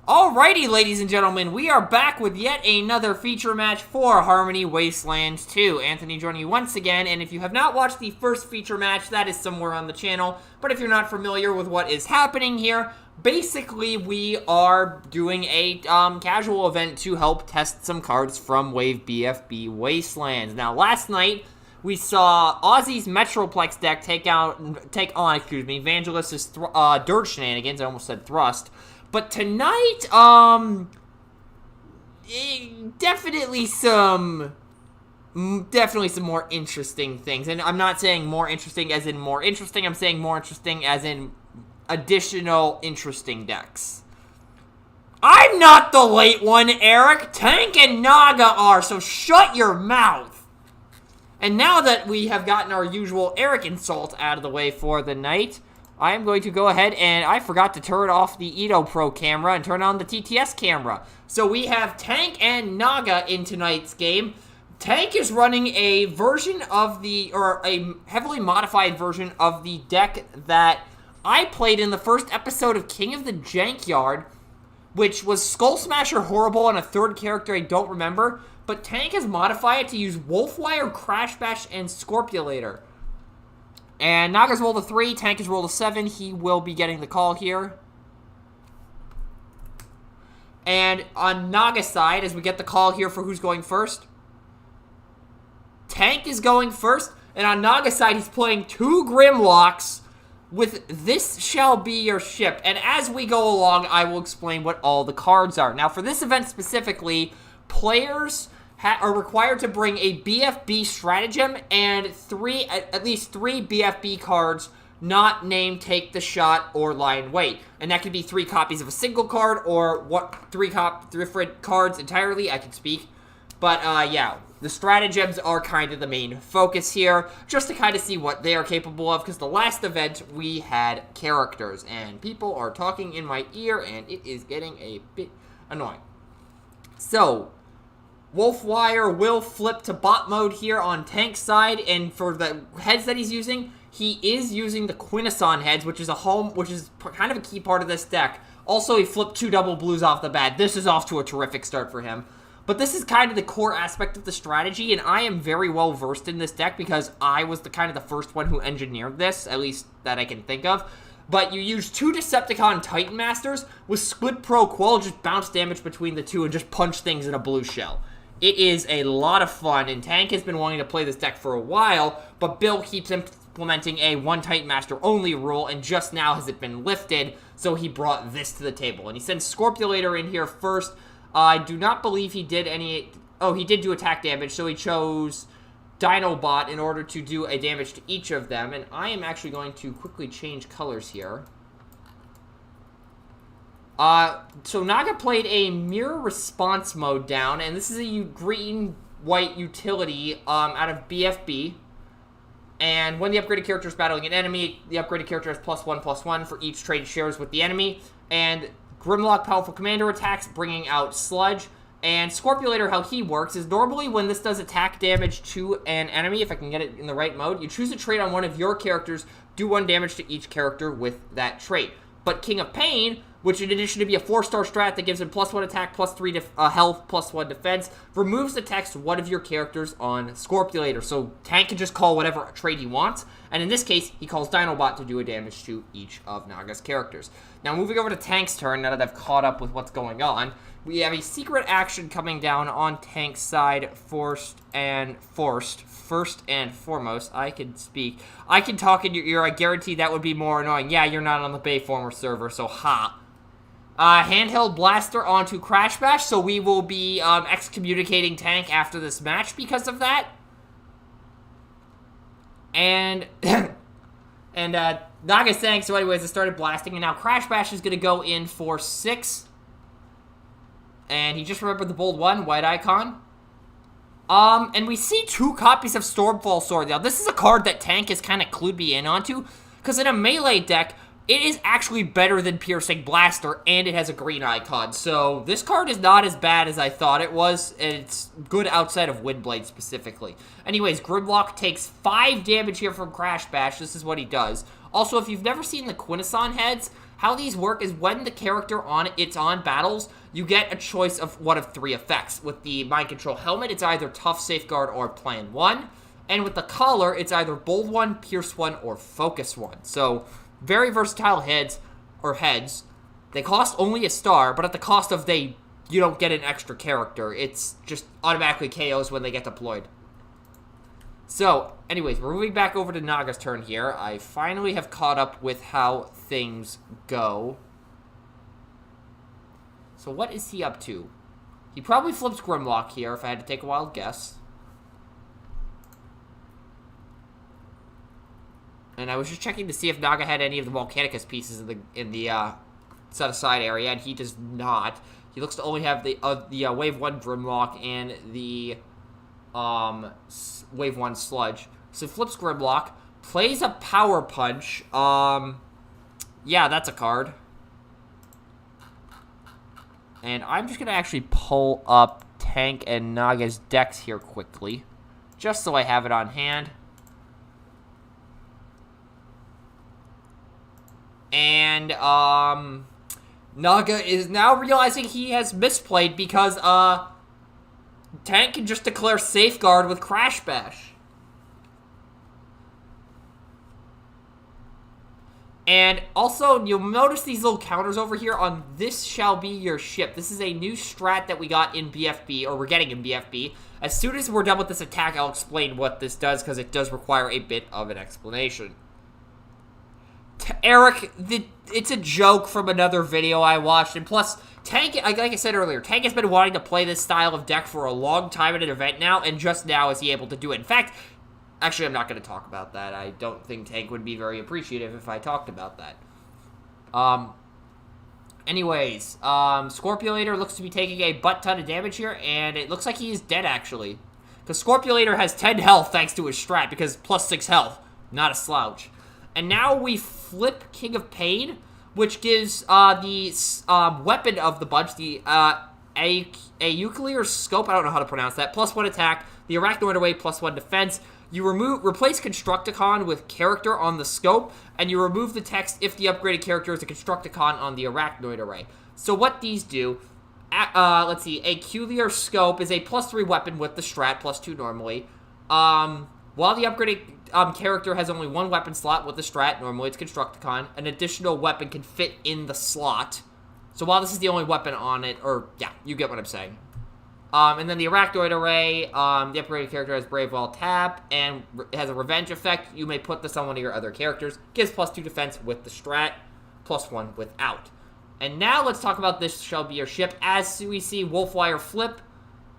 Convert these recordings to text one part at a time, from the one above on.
Alrighty, ladies and gentlemen, we are back with yet another feature match for Harmony Wastelands 2. Anthony joining you once again, and if you have not watched the first feature match, that is somewhere on the channel. But if you're not familiar with what is happening here, basically we are doing a casual event to help test some cards from Wave BFB Wastelands. Now, last night, we saw Ozzy's Metroplex deck take on Vangelis's Dirge Shenanigans. I almost said Thrust. But tonight, definitely some more interesting things. And I'm not saying more interesting as in more interesting. I'm saying more interesting as in additional interesting decks. I'm not the late one, Eric. Tank and Naga are, so shut your mouth. And now that we have gotten our usual Eric insult out of the way for the night, I am going to go ahead and I forgot to turn off the Edo Pro camera and turn on the TTS camera. So we have Tank and Naga in tonight's game. Tank is running a version of a heavily modified version of the deck that I played in the first episode of King of the Jankyard, which was Skull Smasher Horrible and a third character I don't remember. But Tank has modified it to use Wolfwire, Crash Bash, and Scorpulator. And Naga's rolled a 3, Tank has rolled a 7. He will be getting the call here. And on Naga's side, as we get the call here for who's going first, Tank is going first. And on Naga's side, he's playing 2 Grimlocks with This Shall Be Your Ship. And as we go along, I will explain what all the cards are. Now, for this event specifically, players are required to bring a BFB Stratagem and at least three BFB cards not named Take the Shot or Lie in Wait. And that could be 3 copies of a single card or three different cards entirely. I can speak. But, yeah, the Stratagems are kind of the main focus here, just to kind of see what they are capable of, because the last event we had characters, and people are talking in my ear, and it is getting a bit annoying. So, Wolfwire will flip to bot mode here on Tank's side, and for the heads that he's using, he is using the Quintesson heads, which is kind of a key part of this deck. Also, he flipped 2 double blues off the bat. This is off to a terrific start for him. But this is kind of the core aspect of the strategy, and I am very well versed in this deck because I was the first one who engineered this, at least that I can think of. But you use 2 Decepticon Titan Masters with Split Pro Quell, just bounce damage between the 2 and just punch things in a blue shell. It is a lot of fun, and Tank has been wanting to play this deck for a while, but Bill keeps implementing a 1 Titan Master only rule, and just now has it been lifted, so he brought this to the table. And he sends Scorpulator in here first. I do not believe he did any... Oh, he did do attack damage, so he chose Dinobot in order to do a damage to each of them, and I am actually going to quickly change colors here. So Naga played a Mirror Response mode down, and this is a green-white utility out of BFB. And when the upgraded character is battling an enemy, the upgraded character has +1/+1 for each trade shares with the enemy. And Grimlock Powerful Commander attacks, bringing out Sludge. And Scorpulator, how he works, is normally when this does attack damage to an enemy, if I can get it in the right mode, you choose a trait on one of your characters, do 1 damage to each character with that trait. But King of Pain, which in addition to be a 4-star strat that gives him +1 attack, +3 health, +1 defense, removes attacks to one of your characters on Scorpulator. So Tank can just call whatever trait he wants, and in this case, he calls Dinobot to do a damage to each of Naga's characters. Now, moving over to Tank's turn, now that I've caught up with what's going on, we have a secret action coming down on Tank's side, first and foremost. I can speak. I can talk in your ear. I guarantee that would be more annoying. Yeah, you're not on the Bayformer server, so ha. Handheld Blaster onto Crash Bash, so we will be excommunicating Tank after this match because of that. And Naga's saying, so anyways, I started blasting, and now Crash Bash is going to go in for 6. And he just remembered the bold 1, white icon. And we see 2 copies of Stormfall Sword. Now, this is a card that Tank has kind of clued me in onto, because in a melee deck, it is actually better than Piercing Blaster, and it has a green icon. So this card is not as bad as I thought it was, and it's good outside of Windblade specifically. Anyways, Grimlock takes 5 damage here from Crash Bash. This is what he does. Also, if you've never seen the Quintesson heads, How these work is when the character it's on battles, you get a choice of one of 3 effects. With the Mind Control Helmet, it's either Tough, Safeguard, or Plan 1. And with the Collar, it's either Bold 1, Pierce 1, or Focus 1. So, very versatile heads. They cost only a star, but at the cost of you don't get an extra character. It's just automatically KOs when they get deployed. So, anyways, we're moving back over to Naga's turn here. I finally have caught up with how things go. So what is he up to? He probably flips Grimlock here, if I had to take a wild guess. And I was just checking to see if Naga had any of the Volcanicus pieces in the set-aside area, and he does not. He looks to only have the Wave 1 Grimlock and the Wave 1 Sludge. So flips Grimlock, plays a Power Punch. Yeah, that's a card. And I'm just going to actually pull up Tank and Naga's decks here quickly, just so I have it on hand. And, Naga is now realizing he has misplayed because, Tank can just declare Safeguard with Crash Bash. And also, you'll notice these little counters over here on This Shall Be Your Ship. This is a new strat that we got in BFB, or we're getting in BFB. As soon as we're done with this attack, I'll explain what this does, because it does require a bit of an explanation. Eric, it's a joke from another video I watched, and plus, Tank, like I said earlier, Tank has been wanting to play this style of deck for a long time at an event now, and just now is he able to do it. In fact, actually, I'm not going to talk about that. I don't think Tank would be very appreciative if I talked about that. Anyways, Scorpiolator looks to be taking a butt-ton of damage here, and it looks like he is dead, actually. Because Scorpiolator has 10 health thanks to his strat, because plus 6 health. Not a slouch. And now we flip King of Pain, which gives the weapon of the bunch, the Euclear Scope, I don't know how to pronounce that, plus 1 attack, the Arachnoid Array, plus 1 defense. You replace Constructicon with character on the scope, and you remove the text if the upgraded character is a Constructicon on the Arachnoid Array. So what these do, let's see, a Euclear Scope is a plus 3 weapon with the strat, plus 2 normally. While the upgraded character has only 1 weapon slot with the strat, normally it's Constructicon, an additional weapon can fit in the slot. So while this is the only weapon on it, or, yeah, you get what I'm saying. And then the Arachnoid Array, the upgraded character has Brave while tap, and it has a revenge effect. You may put this on one of your other characters. Gives plus 2 defense with the strat, plus 1 without. And now let's talk about This Shall Be Your Ship. As we see Wolfwire flip,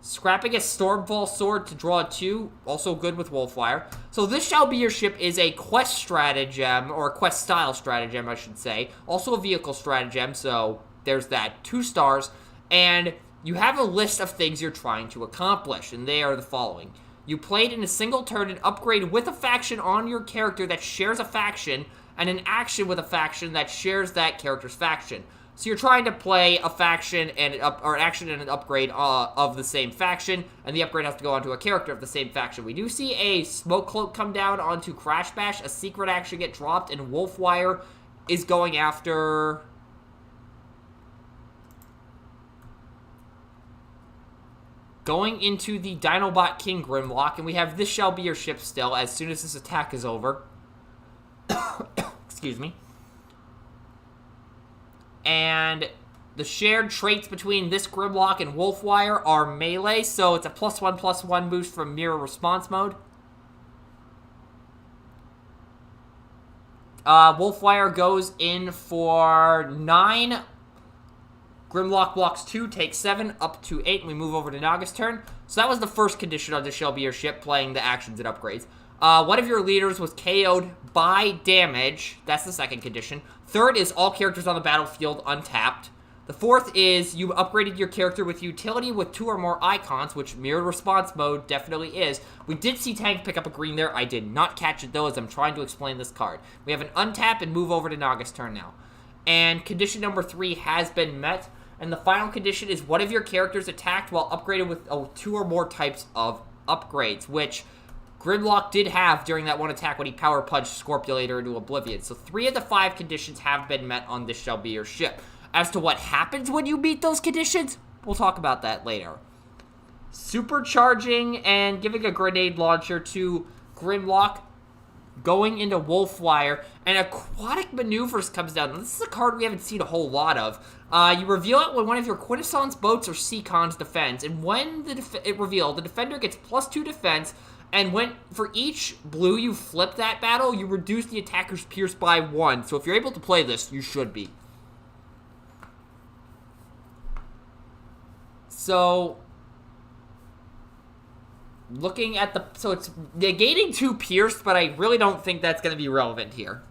scrapping a Stormfall Sword to draw 2, also good with Wolfwire. So This Shall Be Your Ship is a quest stratagem, or a quest-style stratagem, I should say. Also a vehicle stratagem, so there's that. 2 stars, and you have a list of things you're trying to accomplish, and they are the following. You played in a single turn an upgrade with a faction on your character that shares a faction, and an action with a faction that shares that character's faction. So you're trying to play a faction and an action and an upgrade of the same faction, and the upgrade has to go onto a character of the same faction. We do see a Smoke Cloak come down onto Crash Bash, a secret action get dropped, and Wolfwire is going after... going into the Dinobot King Grimlock, and we have This Shall Be Your Ship still as soon as this attack is over. Excuse me. And the shared traits between this Grimlock and Wolfwire are melee, so it's a +1/+1 boost from Mirror Response mode. Wolfwire goes in for 9. Grimlock blocks 2, takes 7, up to 8, and we move over to Naga's turn. So that was the first condition of This Shall Be Your Ship, playing the actions and upgrades. One of your leaders was KO'd by damage. That's the second condition. Third is all characters on the battlefield untapped. The fourth is you upgraded your character with utility with 2 or more icons, which Mirrored Response mode definitely is. We did see Tank pick up a green there. I did not catch it, though, as I'm trying to explain this card. We have an untap and move over to Naga's turn now. And condition number 3 has been met. And the final condition is one of your characters attacked while upgraded with 2 or more types of upgrades, which Grimlock did have during that one attack when he power punched Scorpulator into oblivion. So 3 of the 5 conditions have been met on This Shall Be Your Ship. As to what happens when you meet those conditions, we'll talk about that later. Supercharging and giving a grenade launcher to Grimlock, going into Wolfwire, and Aquatic Maneuvers comes down. Now, this is a card we haven't seen a whole lot of. You reveal it when one of your Quintessence boats or Seacons defends, and when it revealed, the defender gets +2 defense, and when for each blue you flip that battle, you reduce the attacker's Pierce by 1. So if you're able to play this, you should be. So looking at the... So it's negating 2 Pierce, but I really don't think that's going to be relevant here.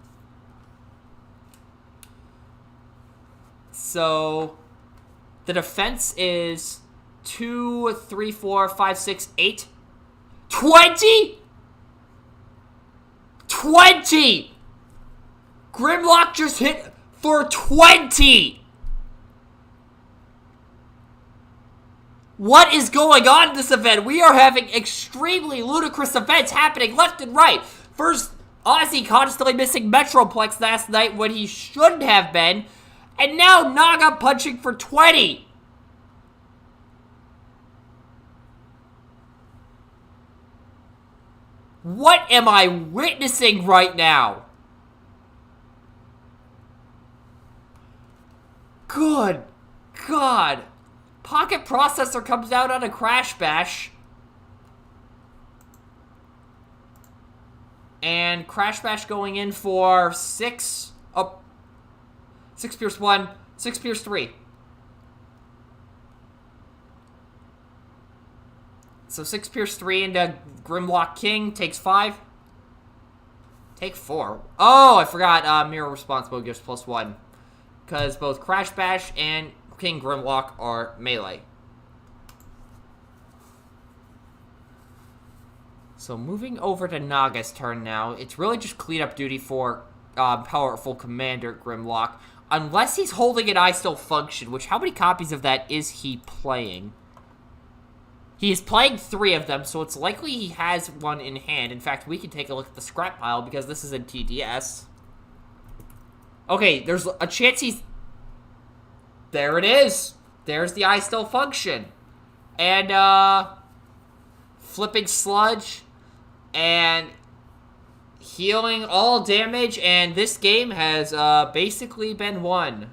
So the defense is 2, 3, 4, 5, 6, 8. 20? 20! Grimlock just hit for 20! What is going on in this event? We are having extremely ludicrous events happening left and right. First, Ozzy constantly missing Metroplex last night when he shouldn't have been. And now Naga punching for 20. What am I witnessing right now? Good God. Pocket Processor comes out on a Crash Bash. And Crash Bash going in for 6. Oh. 6 Pierce 1. 6 Pierce 3. So 6 Pierce 3 into Grimlock King. Takes 5. Take 4. Oh, I forgot Mirror Response Mode gives +1. Because both Crash Bash and King Grimlock are melee. So moving over to Naga's turn now. It's really just cleanup duty for powerful Commander Grimlock. Unless he's holding an I Still Function, which how many copies of that is he playing? He is playing 3 of them, so it's likely he has one in hand. In fact, we can take a look at the scrap pile because this is in TDS. Okay, there's a chance he's... There it is. There's the I Still Function. And, flipping Sludge. And healing all damage. And this game has, basically been won.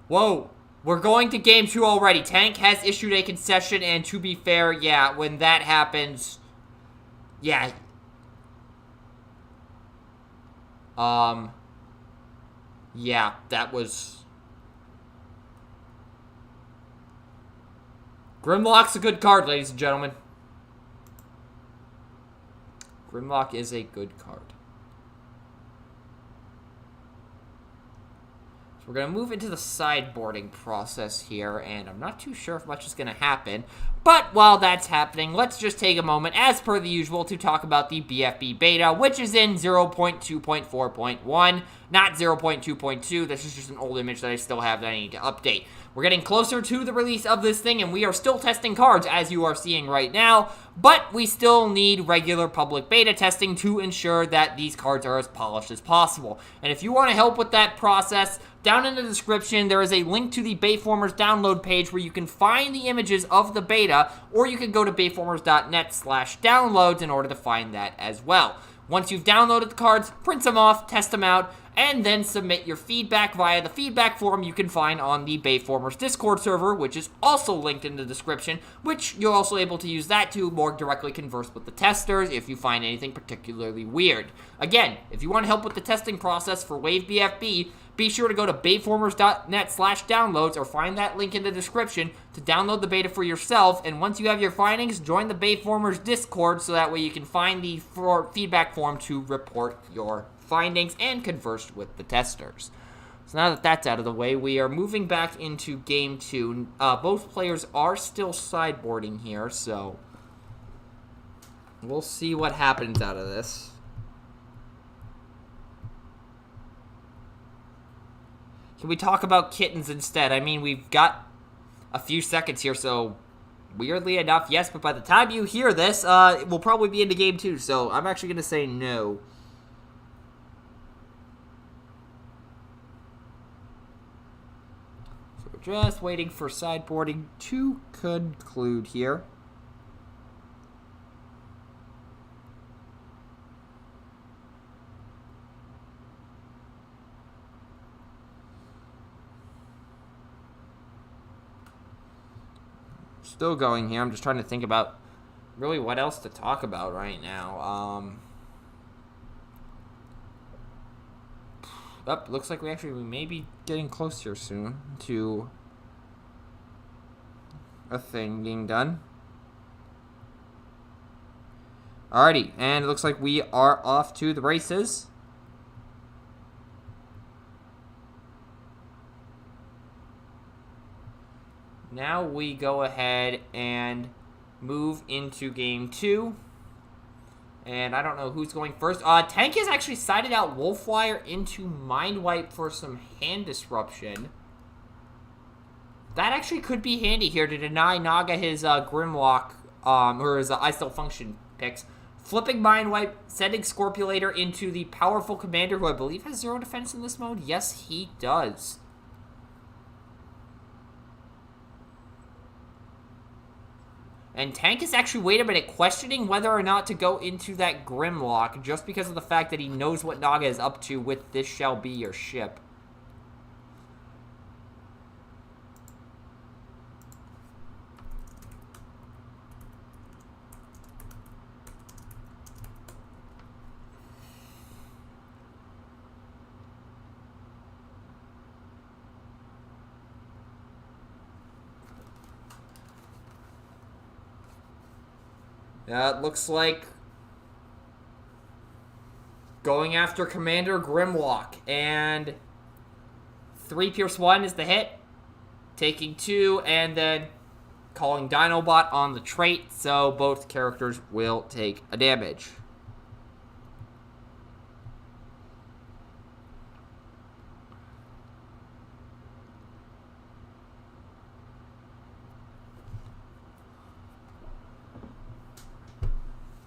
Whoa. We're going to game 2 already. Tank has issued a concession. And to be fair, yeah, when that happens... Yeah. Yeah, that was... Grimlock's a good card, ladies and gentlemen. Grimlock is a good card. So we're going to move into the sideboarding process here, and I'm not too sure if much is going to happen. But while that's happening, let's just take a moment, as per the usual, to talk about the BFB beta, which is in 0.2.4.1, not 0.2.2. This is just an old image that I still have that I need to update. We're getting closer to the release of this thing, and we are still testing cards, as you are seeing right now, but we still need regular public beta testing to ensure that these cards are as polished as possible. And if you want to help with that process, down in the description, there is a link to the Bayformers download page where you can find the images of the beta, or you can go to bayformers.net/downloads in order to find that as well. Once you've downloaded the cards, print them off, test them out, and then submit your feedback via the feedback form you can find on the Bayformers Discord server, which is also linked in the description, which you're also able to use that to more directly converse with the testers if you find anything particularly weird. Again, if you want to help with the testing process for Wave BFB, be sure to go to bayformers.net/downloads or find that link in the description to download the beta for yourself. And once you have your findings, join the Bayformers Discord so that way you can find the feedback form to report your findings and converse with the testers. So now that that's out of the way, we are moving back into Game 2. Both players are still sideboarding here, so we'll see what happens out of this. Can we talk about kittens instead? I mean, we've got a few seconds here, so Weirdly enough, yes, but by the time you hear this, it will probably be into game 2, so I'm actually going to say no. So we're just waiting for sideboarding to conclude here. Still going here. I'm just trying to think about really what else to talk about right now. Looks like we may be getting close here soon to a thing being done. Alrighty, and it looks like we are off to the races. Now we go ahead and move into game 2. And I don't know who's going first. Tank has actually sided out Wolfwire into Mind Wipe for some hand disruption. That actually could be handy here to deny Naga his Grimlock, or his I Still Function picks. Flipping Mind Wipe, sending Scorpulator into the powerful commander who I believe has 0 defense in this mode. Yes, he does. And Tank is actually, wait a minute, questioning whether or not to go into that Grimlock just because of the fact that he knows what Naga is up to with This Shall Be Your Ship. It looks like going after Commander Grimlock, and 3 Pierce 1 is the hit, taking 2, and then calling Dinobot on the trait, so both characters will take a damage.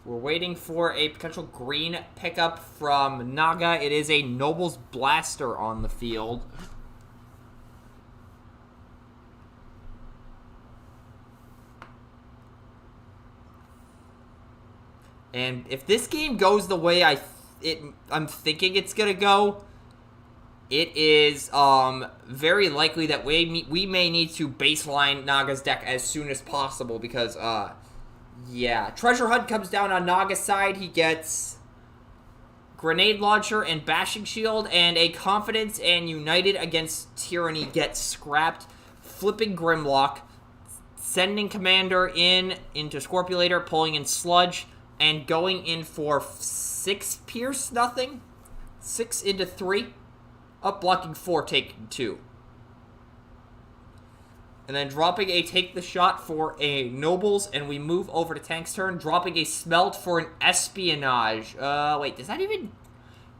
We're waiting for a potential green pickup from Naga. It is a Noble's Blaster on the field. And if this game goes the way I'm thinking it's going to go, it is very likely that we may need to baseline Naga's deck as soon as possible because... yeah, Treasure Hunt comes down on Naga's side. He gets Grenade Launcher and Bashing Shield, and a Confidence and United Against Tyranny gets scrapped. Flipping Grimlock, sending Commander into Scorpulator, pulling in Sludge, and going in for 6 Pierce, nothing. 6 into 3. Up blocking 4, taking 2. And then dropping a Take the Shot for a Nobles, and we move over to Tank's turn, dropping a Smelt for an Espionage. Wait, does that even...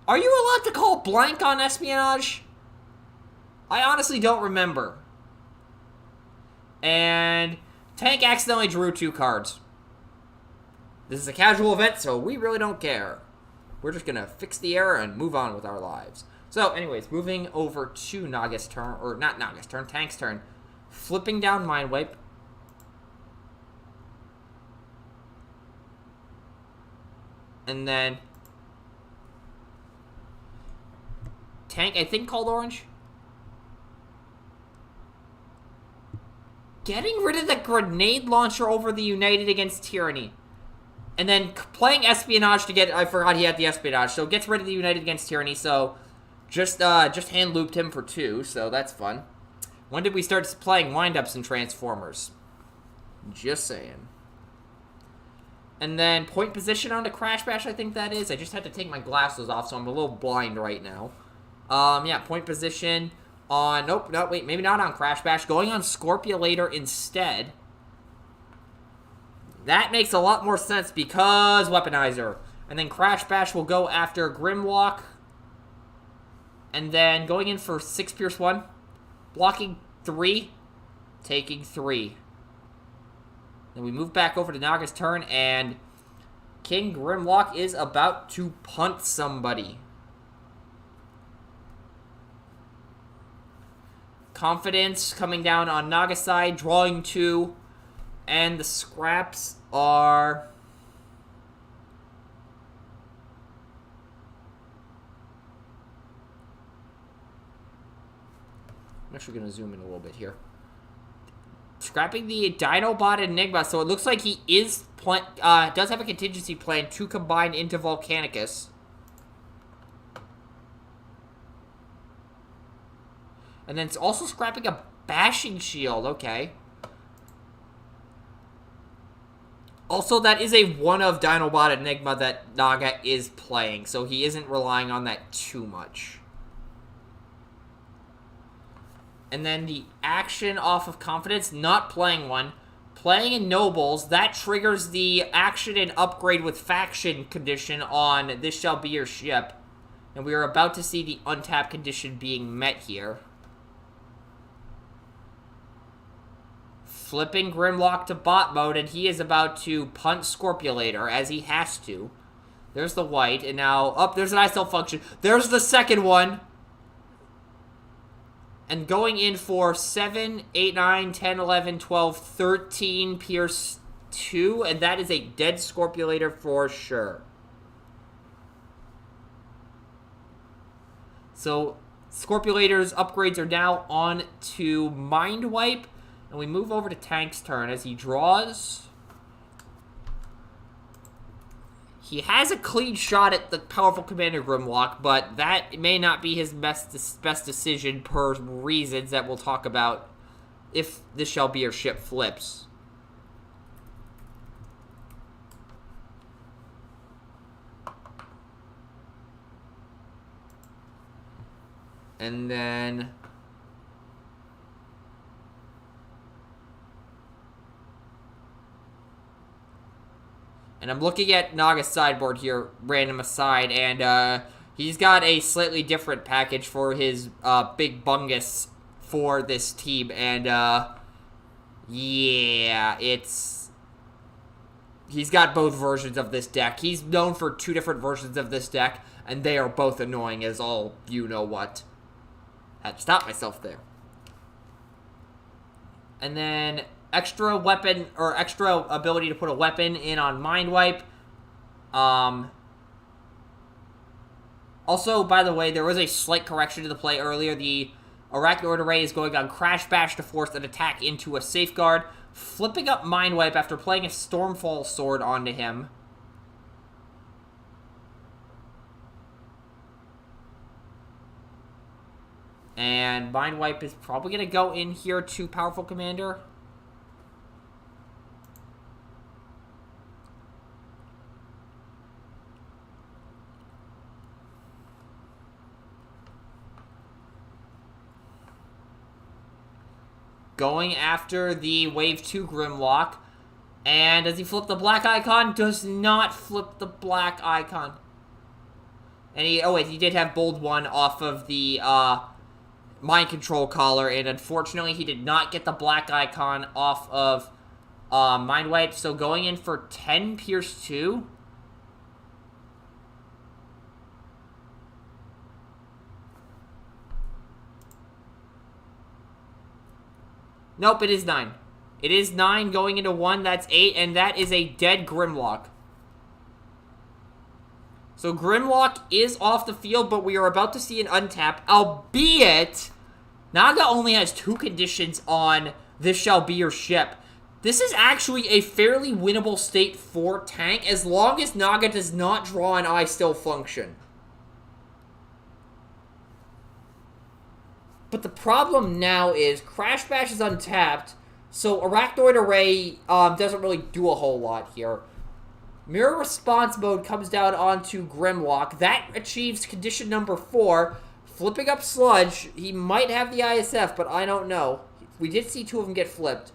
Are you allowed to call blank on Espionage? I honestly don't remember. And Tank accidentally drew 2 cards. This is a casual event, so we really don't care. We're just gonna fix the error and move on with our lives. So, anyways, moving over to Naga's turn, or not Naga's turn, Tank's turn. Flipping down Mind Wipe. And then Tank, I think, called orange. Getting rid of the Grenade Launcher over the United Against Tyranny. And then playing Espionage to get... I forgot he had the Espionage. So gets rid of the United Against Tyranny. So just hand looped him for 2. So that's fun. When did we start playing windups and Transformers? Just saying. And then point position on the Crash Bash, I think that is. I just had to take my glasses off, so I'm a little blind right now. Yeah, point position on... Nope, no, wait, maybe not on Crash Bash. Going on Scorpulator instead. That makes a lot more sense because Weaponizer. And then Crash Bash will go after Grimlock. And then going in for 6 Pierce 1. Blocking 3, taking 3. Then we move back over to Naga's turn, and King Grimlock is about to punt somebody. Confidence coming down on Naga's side, drawing 2, and the scraps are... I'm actually going to zoom in a little bit here. Scrapping the Dinobot Enigma, so it looks like he is does have a contingency plan to combine into Volcanicus. And then it's also scrapping a Bashing Shield, okay. Also, that is a one of Dinobot Enigma that Naga is playing, so he isn't relying on that too much. And then the action off of Confidence, not playing one. Playing in Nobles, that triggers the action and upgrade with faction condition on This Shall Be Your Ship. And we are about to see the untap condition being met here. Flipping Grimlock to bot mode, and he is about to punt Scorpulator, as he has to. There's the white, and now, there's an ISL function. There's the second one. And going in for 7, 8, 9, 10, 11, 12, 13 Pierce 2. And that is a dead Scorpulator for sure. So, Scorpulator's upgrades are now on to Mind Wipe. And we move over to Tank's turn as he draws. He has a clean shot at the powerful Commander Grimlock, but that may not be his best decision per reasons that we'll talk about if This Shall Be Your Ship flips. And then... And I'm looking at Naga's sideboard here, random aside, and he's got a slightly different package for his big bungus for this team, and yeah, he's got both versions of this deck. He's known for 2 different versions of this deck, and they are both annoying as all you know what. Had to stop myself there. And then... extra weapon, or extra ability to put a weapon in on Mind Wipe. Also, by the way, there was a slight correction to the play earlier. The Arachnoid Array is going on Crash Bash to force an attack into a Safeguard, flipping up Mind Wipe after playing a Stormfall Sword onto him. And Mind Wipe is probably going to go in here to Powerful Commander. Going after the Wave 2 Grimlock. And does he flip the black icon? Does not flip the black icon. And he did have Bold 1 off of the Mind Control Collar. And unfortunately, he did not get the black icon off of Mind Wipe. So going in for 10 Pierce 2. Nope, it is 9. It is 9 going into 1. That's 8, and that is a dead Grimlock. So Grimlock is off the field, but we are about to see an untap, albeit Naga only has 2 conditions on This Shall Be Your Ship. This is actually a fairly winnable state for Tank, as long as Naga does not draw an I Still Function. But the problem now is Crash Bash is untapped, so Arachnoid Array doesn't really do a whole lot here. Mirror Response mode comes down onto Grimlock. That achieves condition number 4. Flipping up Sludge, he might have the ISF, but I don't know. We did see 2 of them get flipped.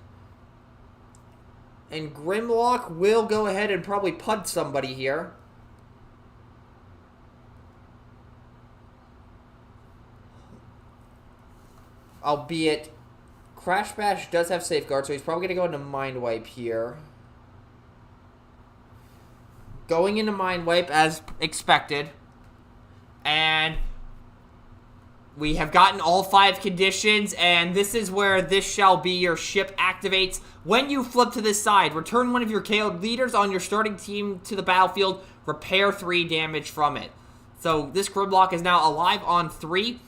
And Grimlock will go ahead and probably punt somebody here. Albeit, Crash Bash does have Safeguard, so he's probably going to go into Mind Wipe here. going into Mind Wipe as expected. And we have gotten all 5 conditions, and this is where this shall be your ship activates. When you flip to this side, return one of your KO'd leaders on your starting team to the battlefield. Repair 3 damage from it. So this Grimlock is now alive on 3.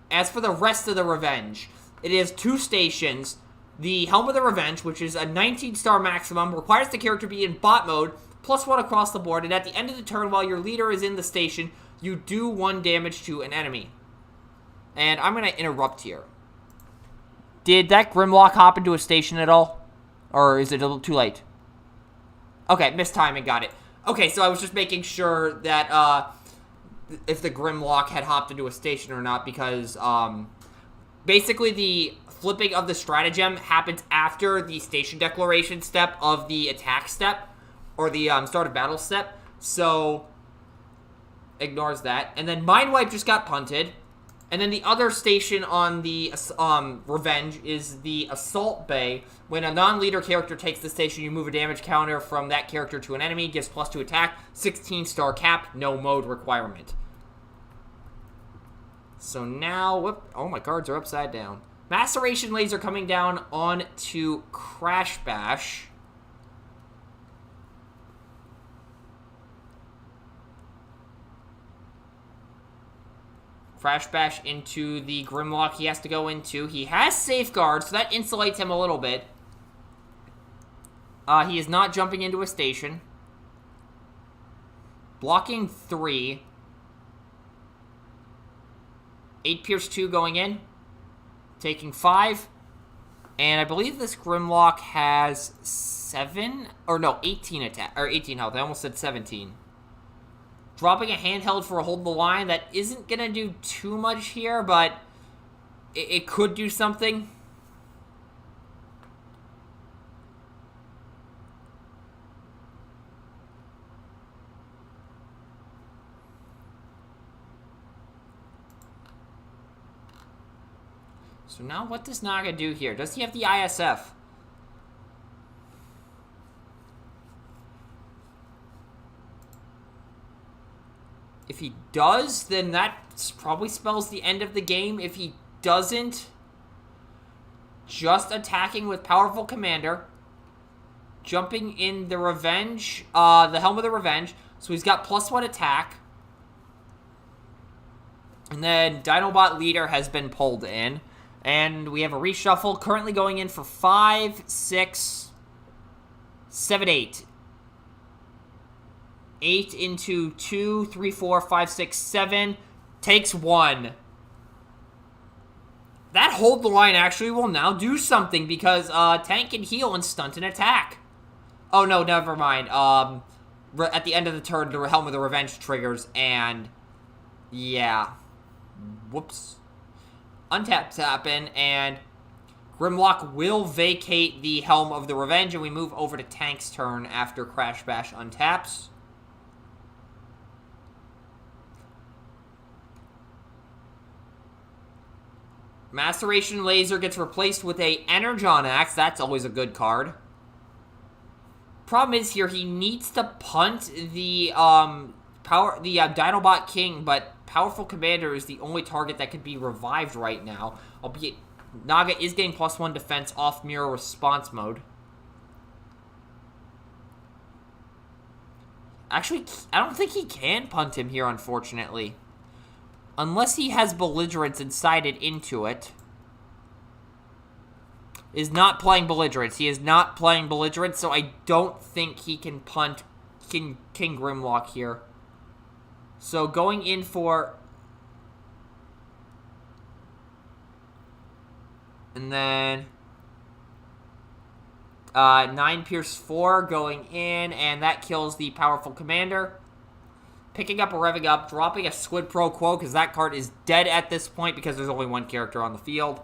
As for the rest of the Revenge, it is 2 stations. The Helm of the Revenge, which is a 19-star maximum, requires the character be in bot mode, +1 across the board, and at the end of the turn while your leader is in the station, you do 1 damage to an enemy. And I'm going to interrupt here. Did that Grimlock hop into a station at all? Or is it a little too late? Okay, missed timing, got it. Okay, so I was just making sure that if the Grimlock had hopped into a station or not, because basically the flipping of the Stratagem happens after the station declaration step of the attack step, or the start of battle step, so ignores that. And then Mind Wipe just got punted. And then the other station on the Revenge is the Assault Bay. When a non-leader character takes the station, you move a damage counter from that character to an enemy, gives +2 attack, 16-star cap, no mode requirement. So now, whoop, oh, my cards are upside down. Maceration Laser coming down on to Crash Bash. Crash Bash into the Grimlock he has to go into. He has Safeguard, so that insulates him a little bit. He is not jumping into a station. Blocking 3. 8 Pierce 2 going in. Taking 5. And I believe this Grimlock has 18 attack, or 18 health. I almost said 17. Dropping a handheld for a hold the line. That isn't going to do too much here, but it could do something. So now what does Naga do here? Does he have the ISF? If he does, then that probably spells the end of the game. If he doesn't, just attacking with Powerful Commander. Jumping in the Revenge, the Helm of the Revenge. So he's got +1 attack. And then Dinobot Leader has been pulled in. And we have a reshuffle currently going in for 5, 6, 7, 8. 8 into 2, 3, 4, 5, 6, 7. Takes 1. That hold the line actually will now do something because tank can heal and stunt an attack. Oh no, never mind. At the end of the turn, the Helm of the Revenge triggers and yeah. Whoops. Untaps happen and Grimlock will vacate the Helm of the Revenge and we move over to Tank's turn after Crash Bash untaps. Maceration Laser gets replaced with a Energon Axe. That's always a good card. Problem is here, he needs to punt the Dinobot King, but Powerful Commander is the only target that could be revived right now. Albeit, Naga is getting +1 defense off Mirror Response mode. Actually, I don't think he can punt him here, unfortunately. Unless he has Belligerence incited into it. Is not playing Belligerence. He is not playing Belligerence, so I don't think he can punt King Grimlock here. So going in for... And then... 9 Pierce 4 going in, and that kills the Powerful Commander. Picking up a Revving Up, dropping a Squid Pro Quo, because that card is dead at this point because there's only one character on the field.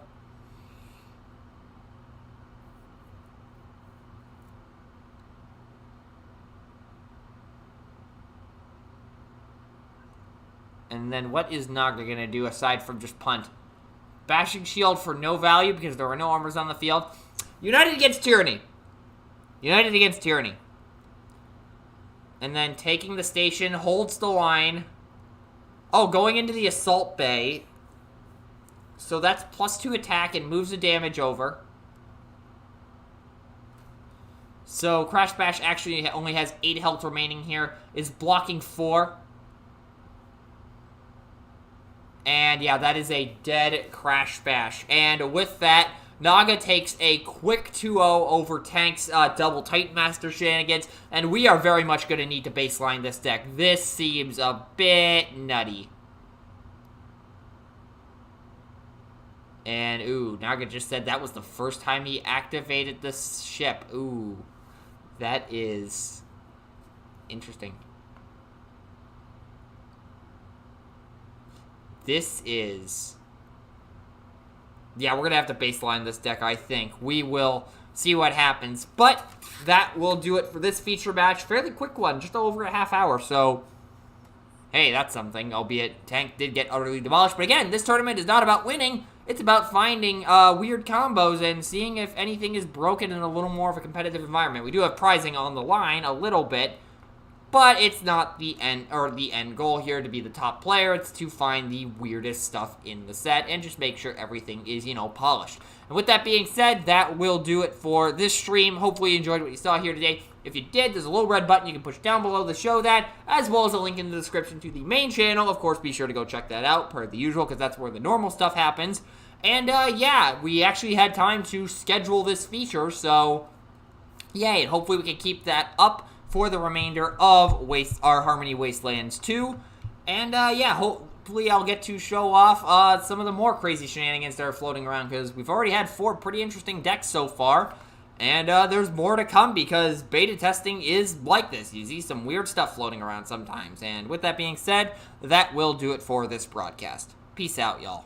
And then what is Naga going to do aside from just punt? Bashing Shield for no value because there are no armors on the field. United Against Tyranny. United Against Tyranny. And then taking the station, holds the line. Oh, going into the assault bay. So that's +2 attack and moves the damage over. So Crash Bash actually only has 8 health remaining here. Is blocking 4. And yeah, that is a dead Crash Bash. And with that, Naga takes a quick 2-0 over Tank's double Titan Master shenanigans. And we are very much going to need to baseline this deck. This seems a bit nutty. And, ooh, Naga just said that was the first time he activated the ship. Ooh, that is interesting. This is... yeah, we're going to have to baseline this deck, I think. We will see what happens. But that will do it for this feature match. Fairly quick one, just over a half hour. So, hey, that's something. Albeit, Tank did get utterly demolished. But again, this tournament is not about winning. It's about finding weird combos and seeing if anything is broken in a little more of a competitive environment. We do have prizing on the line a little bit, but it's not the end goal here to be the top player. It's to find the weirdest stuff in the set and just make sure everything is, polished. And with that being said, that will do it for this stream. Hopefully you enjoyed what you saw here today. If you did, there's a little red button you can push down below to show that, as well as a link in the description to the main channel. Of course, be sure to go check that out, per the usual, because that's where the normal stuff happens. And, yeah, we actually had time to schedule this feature, so yay. And hopefully we can keep that up for the remainder of our Harmony Wastelands 2. And, yeah, hopefully I'll get to show off some of the more crazy shenanigans that are floating around, because we've already had 4 pretty interesting decks so far. And there's more to come, because beta testing is like this. You see some weird stuff floating around sometimes. And with that being said, that will do it for this broadcast. Peace out, y'all.